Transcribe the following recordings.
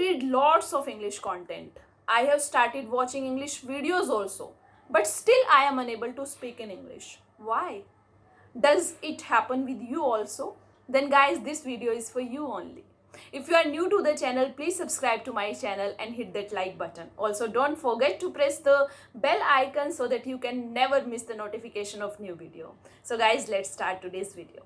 read lots of English content. I have started watching English videos also, but still I am unable to speak in English. Why? Does it happen with you also? Then guys, this video is for you only. If you are new to the channel, please subscribe to my channel and hit that like button. Also, don't forget to press the bell icon so that you can never miss the notification of new video. So guys, let's start today's video.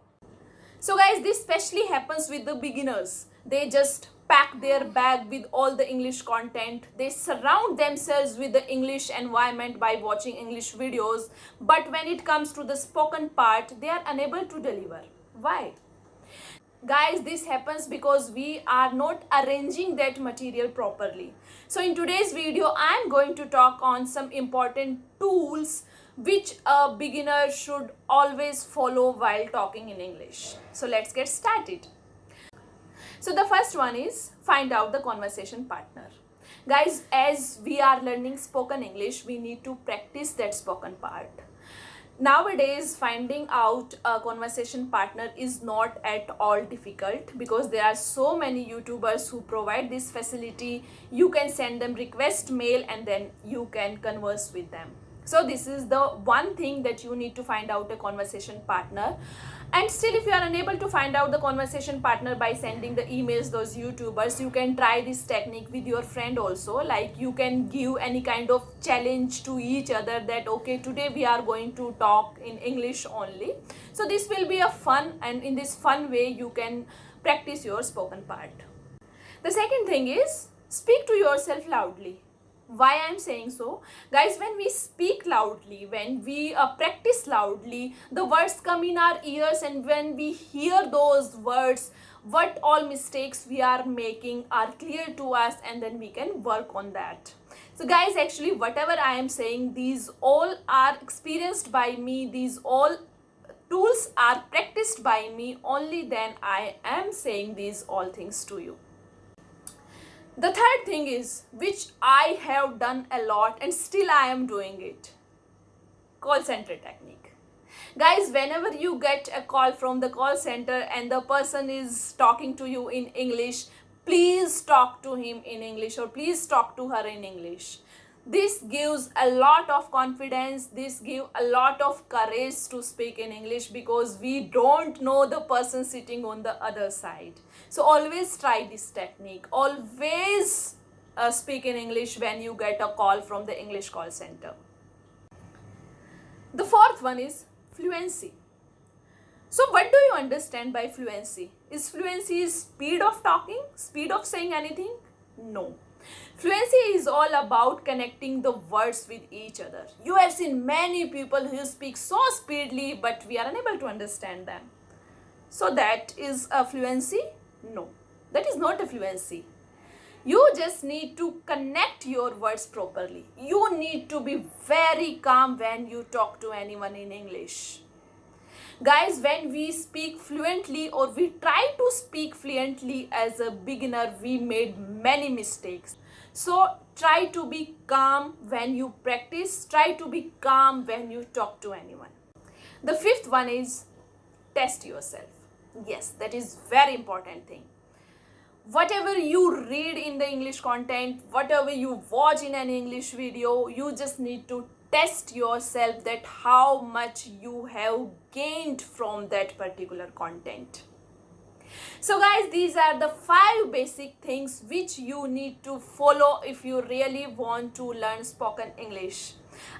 So guys, this especially happens with the beginners. They just pack their bag with all the English content. They surround themselves with the English environment by watching English videos. But when it comes to the spoken part, they are unable to deliver. Why? Guys, this happens because we are not arranging that material properly. So in today's video, I am going to talk on some important tools which a beginner should always follow while talking in English. So let's get started. So the first one is find out the conversation partner. Guys, as we are learning spoken English, we need to practice that spoken part. Nowadays, finding out a conversation partner is not at all difficult because there are so many YouTubers who provide this facility. You can send them request mail and then you can converse with them. So this is the one thing that you need to find out a conversation partner. And still, if you are unable to find out the conversation partner by sending the emails, those YouTubers, you can try this technique with your friend also. Like you can give any kind of challenge to each other that, okay, today we are going to talk in English only. So this will be a fun, and in this fun way, you can practice your spoken part. The second thing is speak to yourself loudly. Why I am saying so? Guys, when we speak loudly, when we practice loudly, the words come in our ears, and when we hear those words, what all mistakes we are making are clear to us, and then we can work on that. So guys, actually whatever I am saying, these all are experienced by me, these all tools are practiced by me, only then I am saying these all things to you. The third thing is, which I have done a lot and still I am doing it, call center technique. Guys, whenever you get a call from the call center and the person is talking to you in English, please talk to him in English or please talk to her in English. This gives a lot of confidence, this gives a lot of courage to speak in English because we don't know the person sitting on the other side. So always try this technique. Always speak in English when you get a call from the English call center. The fourth one is fluency. So what do you understand by fluency? Is fluency speed of talking? Speed of saying anything? No. Fluency is all about connecting the words with each other. You have seen many people who speak so speedily, but we are unable to understand them. So that is a fluency? No, that is not a fluency. You just need to connect your words properly. You need to be very calm when you talk to anyone in English. Guys, when we speak fluently or we try to speak fluently as a beginner, we made many mistakes. So try to be calm when you practice. Try to be calm when you talk to anyone. The fifth one is test yourself. Yes, that is very important thing. Whatever you read in the English content, whatever you watch in an English video, you just need to test yourself that how much you have gained from that particular content. So guys, these are the 5 basic things which you need to follow if you really want to learn spoken English.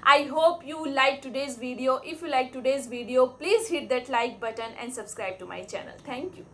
I hope you like today's video. If you like today's video, please hit that like button and subscribe to my channel. Thank you.